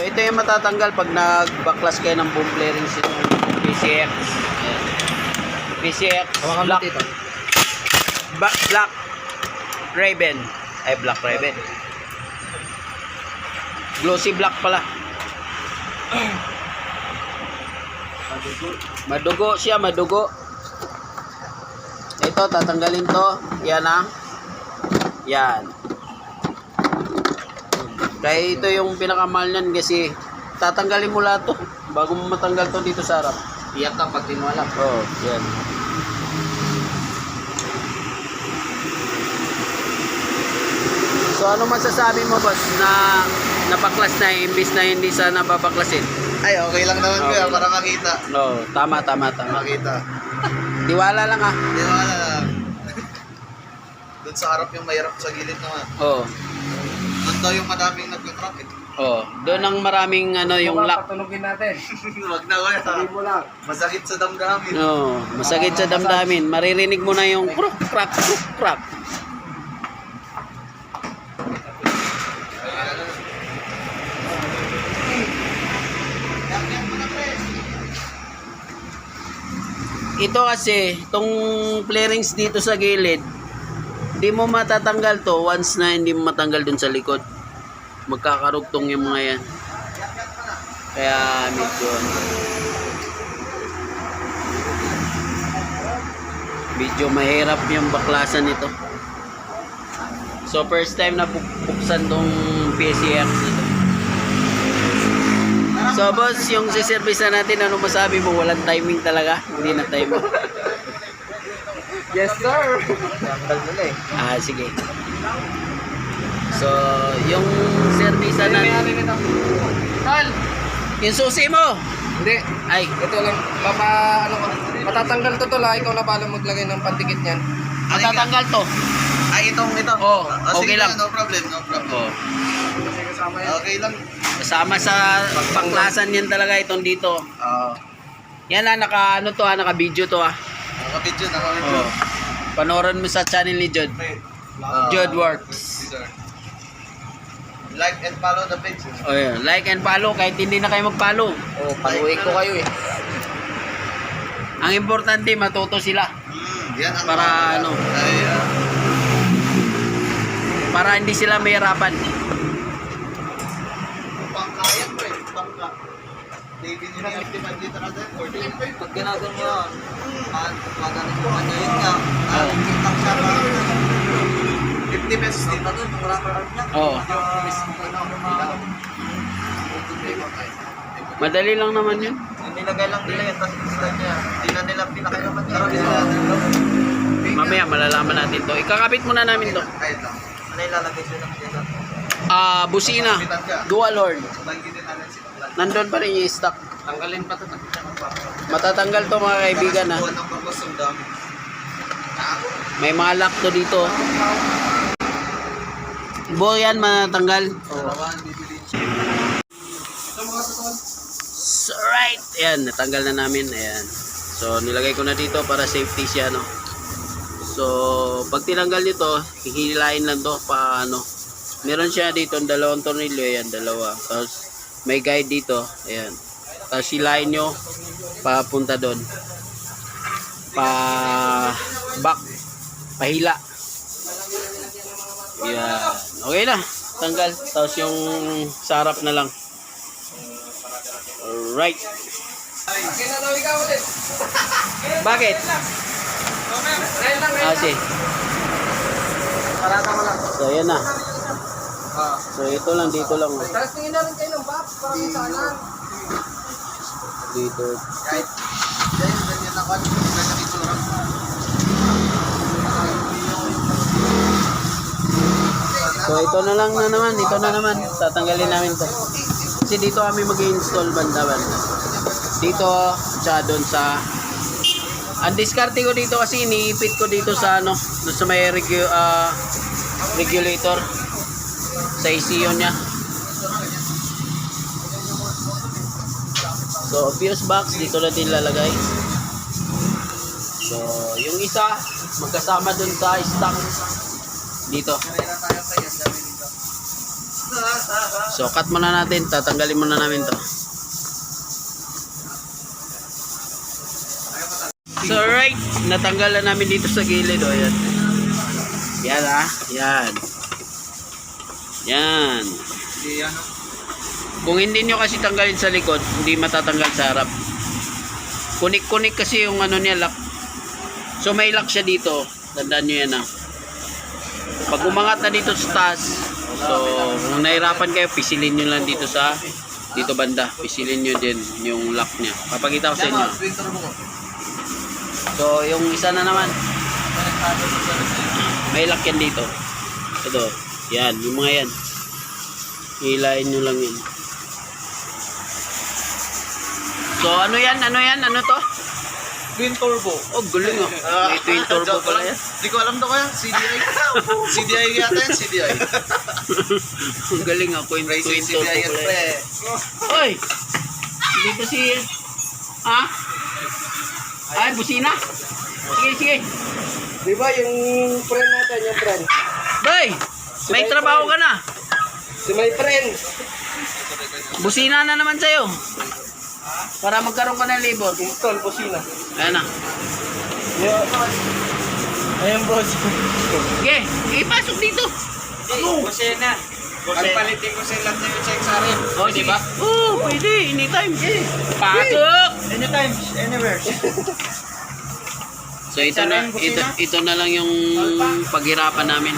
ito yung matatanggal pag nagbaklas kayo ng boom bearings yung PCX. Ayan. PCX black. Black Raven. Ay, Black Raven. Glossy black pala. Madugo siya, madugo. Ito, tatanggalin to. Yan ah. Yan. Kaya ito yung pinakamahal niyan kasi tatanggalin mo lahat to bago mo matanggal to dito sa harap. Iyak ka pag tinuwala. Oh, yan. So ano masasabi mo boss na napaklas na imbis na hindi sana babaklasin? Ay, okay lang naman kuya, para makita. No, tama. Makita. Tiwala lang ah. Hindi naman lang. Doon sa harap yung mahirap sa gilid naman. Oo. Doon daw yung madaming nagka-crack eh. Oh, doon ang maraming ano yung lock. Patulogin natin. Wag na kuya. Sabi mo lang. Masakit sa damdamin. No, masakit sa damdamin. Maririnig mo na yung kruk krak kruk krak. Ito kasi, itong flarings dito sa gilid, hindi mo matatanggal to once na hindi mo matanggal dun sa likod. Magkakarugtong yung mga yan. Kaya medyo mahirap yung baklasan nito. So first time na buksan tong PCX nito. So boss, yung siservice na natin, ano masabi mo? Walang timing talaga. Hindi na time mo. Yes, sir. Ah, sige. So, yung service na natin. Tal! Yung susi mo! Hindi. Ay, Ito lang. Matatanggal to lang. Ikaw na pala maglagay ng pandikit niyan. matatanggal to. Ay, ito. Oh, sige okay lang. No problem. Oh. Kasi kasama yan. Okay lang. Kasama sa baklasan yan talaga itong dito. Yan na, naka-video to ah. Nakapidyo. Oh. Panoorin mo sa channel ni Jod. Jod Works. Like and follow the page. Oh, yeah. Like and follow kahit hindi na kayo mag-follow. Oh, paluin ko kayo eh. Ang importante matuto sila Yan ang para ano, Ay, para hindi sila mahirapan. pangkaya po eh. Pangka. David yung optimal dito natin. Pag ginagawa mo yan, magaling ko kanya yun nga. Kitang siya pa. 50 pesos dito doon. Wala pa rin niya. Oh. Madali lang naman yun. Nilagay lang nila yung tasista niya. Hindi na nila pinakayaman niya. Mamaya malalaman natin to. Ikakapit muna namin to. Kahit lang. Ano ilalagay siya ng dito? Busina. Dual horn. Banggitin natin si Paglan. Nandun pa rin yung stock. Tanggalin pa ito. Matatanggal to mga kaibigan ha. Buwan ng pagkos ang dami. May mga lock to dito. Buo yan matatanggal. Dalawan, bibili siya. So, right. Ayan, natanggal na namin. Ayan. So, nilagay ko na dito para safety siya, no. So, pag tinanggal nito, hihilain lang to pa ano. Meron siya dito dalawang tornilyo, ayan, dalawa. Tapos may guide dito, ayan. Tapos hilain nyo papunta doon. Back. Pahila. Ayan. Okay na. Tanggal. Tapos yung sarap na lang. Alright. Bakit? Sige. Parata mo lang. So, yan na. So, ito lang, dito lang. Tapos tingin na rin kayo ng box. Parang sana. Dito. Kahit ganyan ako. Ganyan itsura. So, ito na lang na naman. Ito na naman. Tatanggalin namin to. Kasi dito kami mag-install banda-banda. Dito, tsaka doon sa... Ang diskarte ko dito kasi iniipit ko dito sa ano, doon sa may regulator sa ECU niya. So, fuse box dito natin lalagay. So, yung isa magkasama doon sa stock dito. So cut muna natin, tatanggalin muna namin to. So right, natanggal na namin dito sa gilid. O yan. Yan yan. Yan. Kung hindi nyo kasi tanggalin sa likod, hindi matatanggal sa harap. Kunik-kunik kasi yung ano niya, lock. So may lock siya dito. Tandaan nyo yan Pag umangat na dito sa taas, so kung nahirapan kayo, pisilin nyo lang dito sa dito banda. Pisilin nyo din yung lock niya. Papakita ko sa inyo. So yung isa na naman, may lock yan dito. Ito, yan, yung mga yan. Hilain nyo lang yun. So ano yan? Ano to? Twin turbo. Oh, guling May twin turbo pala yan. Hindi ko alam to kaya. CDI. CDI yata yan. CDI. Ang galing twin Racing turbo CDI yan, pala pre. yan. Oy! Dito si... Ay, busina. Sige. Di ba yung friend natin, yung friend? Boy! May trabaho ka na. Si my friend. Busina na naman sa'yo. Para magkaroon ka ng libor. Install busina. Ayan na. Ayan boss. Sige, ipasok dito. Busina. Palitin ko sila yung check sa rin. Oh, di ba? Oo, pwede. Anytime. Pasok! Anytime, anywhere. So ito na lang yung paghirapan namin.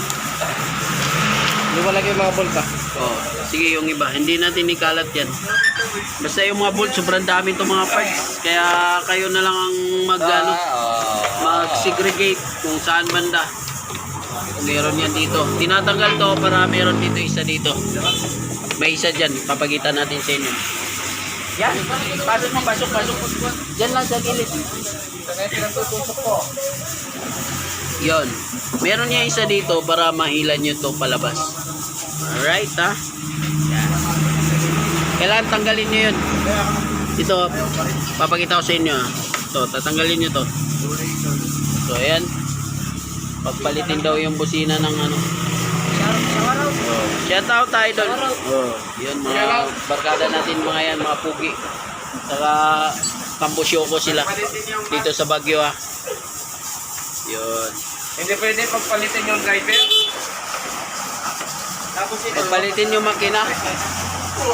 Di ba lagi yung mga bolta? Oh, sige yung iba. Hindi natin ikalat yan. Basta yung mga bolt, sobrang dami itong mga parts. Kaya kayo na lang ang mag-segregate kung saan banda. Meron yan dito. Tinatanggal to para meron dito isa dito. May isa dyan. Papagitan natin sa inyo. Yan. Pasok. Dyan lang sa gilid. Yon. Meron niya isa dito para mahilan nyo to palabas. Alright Yan. Kailangan tanggalin nyo yun. Ito, papakita ko sa inyo Ito, tatanggalin nyo to. So ayan. Pagpalitin daw yung busina ng shout out tayo doon. Yun, mga barkada natin mga yan, mga pugi. Saka Kambusyoko sila dito sa Baguio Yun. Hindi pwede pagpalitin yung driver. Pagpalitin yung makina.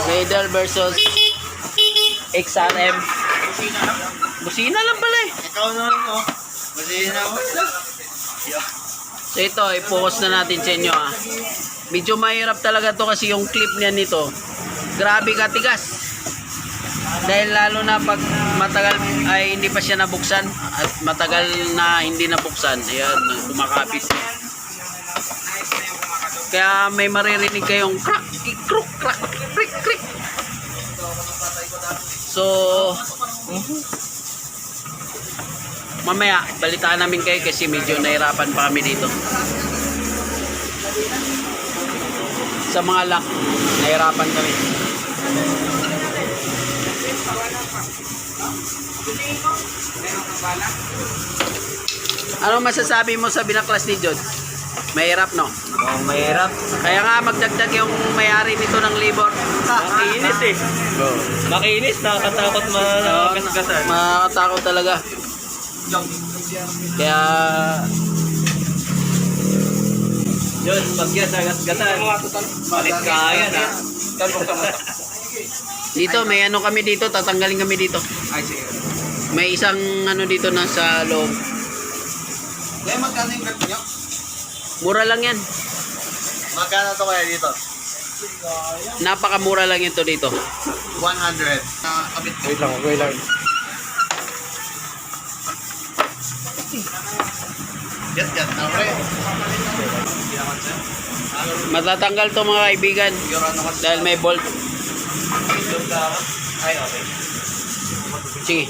Raider versus XRM. Busina lang pala Ikaw naman mo. Busina mo. So ito, i-focus na natin sa inyo Medyo mahirap talaga to kasi yung clip niya nito. Grabe katigas. Dahil lalo na pag matagal ay hindi pa siya nabuksan at matagal na hindi nabuksan, ayan, kumakapit. Kaya may maririnig kayong crack, kruk, crack, krik, krik. So, mamaya, balitaan namin kayo kasi medyo nahirapan pa kami dito. Sa mga lock, nahirapan kami. Ano masasabi mo sa binaklas ni Jod? Mahirap, no? Oh, mahirap. Kaya nga magdagdag yung may-ari nito ng libor. Makinis Makinis, nakakatakot magasgasan. Makakatakot talaga. Kaya Yun, pagyan sa gasgatan. Malit kaya na. dito may ano kami dito, tatanggalin kami dito. Ay, sige. May isang ano dito na sa loob. Kaya magkano yung gat nyo? Mura lang yan. Magkano to kaya dito? Napakamura lang ito dito. 100. Kabit ko. Wait lang. Get. Okay. Matatanggal to mga kaibigan dahil may bolt. Ay, okay. Sige.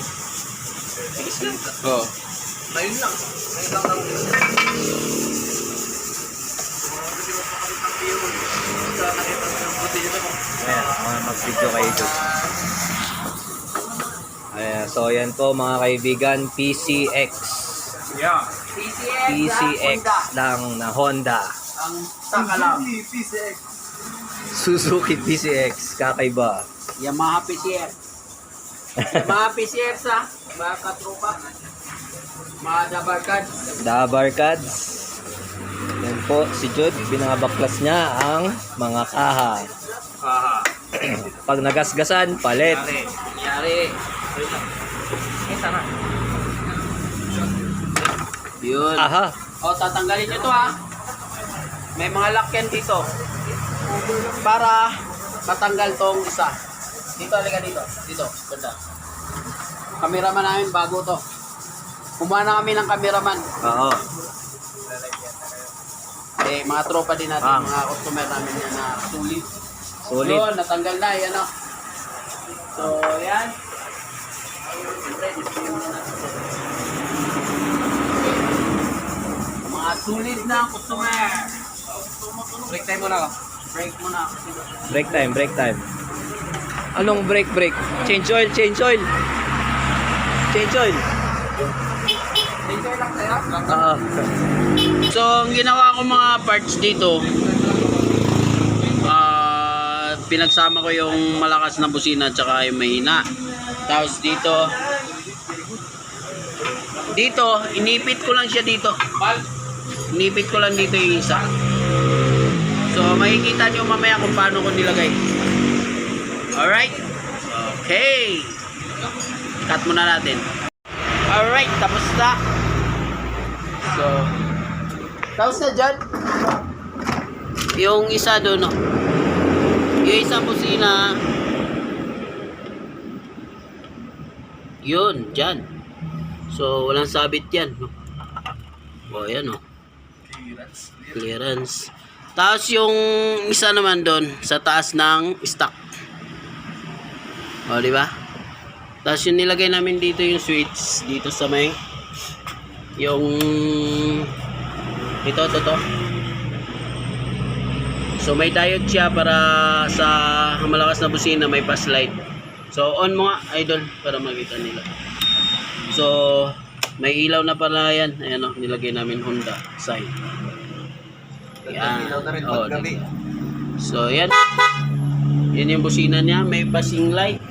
Oh. Ayun lang. Ayan, mag-video kayo dito. Ayan, so ayan po mga kaibigan, PCX. Yeah. PCX lang na Honda. Ang saka lang. Suzuki PCX, kakaiba. Yamaha PCF. Yamaha PCF sa mga katropa. Mga dabarkad. Dabarkads. Yan po, si Jude, binabaklas niya ang mga kaha. Pag nagasgasan, palit. Yari. Yun. Aha. O, tatanggalin nyo to ha. May mga lock yan dito. Para matanggal tong isa. Dito, halika dito. Dito, banda. Kameraman namin bago to. Kumuha na kami ng kameraman. Oo. Eh, mga tropa din natin, mga customer namin yan na sulit. Sulit. Yun, natanggal na, yan o. So, yan. Mga sulit na customer. Break time muna ako. Break muna. Break time. Anong break? Change oil. Change oil. Enjoy lang tayo. Oo. So, ang ginawa ko mga parts dito, pinagsama ko yung malakas na busina at saka yung mahina. Tapos dito, inipit ko lang siya dito. Inipit ko lang dito yung isa. So, makikita nyo mamaya kung paano ko nilagay. Alright? Okay. Cut muna natin. Alright, tapos na. So, tapos na dyan. Yung isa doon, no? Yung isang busina. Yun, dyan. So, walang sabit yan, no? O, yan, no? Clearance. Tapos yung isa naman doon, sa taas ng stock. O, di ba? Tapos yung nilagay namin dito yung switch, dito sa may, yung, ito. So may diode siya para sa malakas na busina, may pass light. So on mo nga, idol, para makita nila. So may ilaw na pala yan. Ayan o, nilagay namin Honda sign. Yan. Ilaw na rin Oh, paggabi. so yan. Yan yung busina niya, may passing light.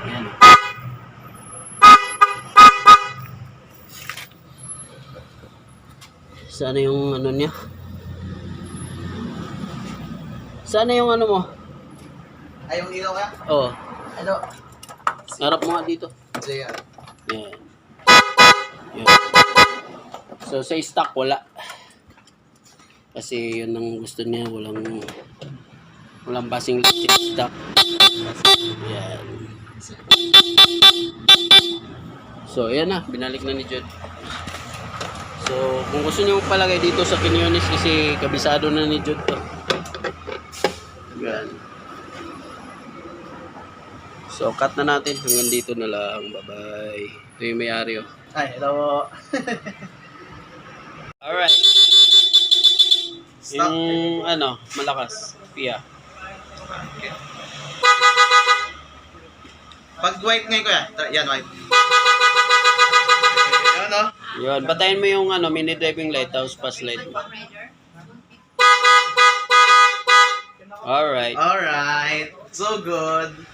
Yan. Sana yung ano niya? Sana yung ano mo? Ay, yung ilaw kaya? Oh, Ano? harap mo nga dito. Jaya. Yan. Yan. So sa stock wala. Kasi yun ang gusto niya, walang basing light sa stock. Yan. So yan na, binalik na ni Jude. So kung gusto niyo palagay dito sa Quinones kasi kabisado na ni Jude to. Yan. So cut na natin, hanggang dito na lang. Bye-bye. Ito yung may-ari oh. Ay, hello. Alright. Yung ano, malakas. Pia. Pag wipe ngayon kuya, yan wipe. Yan o. Yun, patayin mo yung ano, mini driving light, tapos pass light mo. Alright. Alright. So good.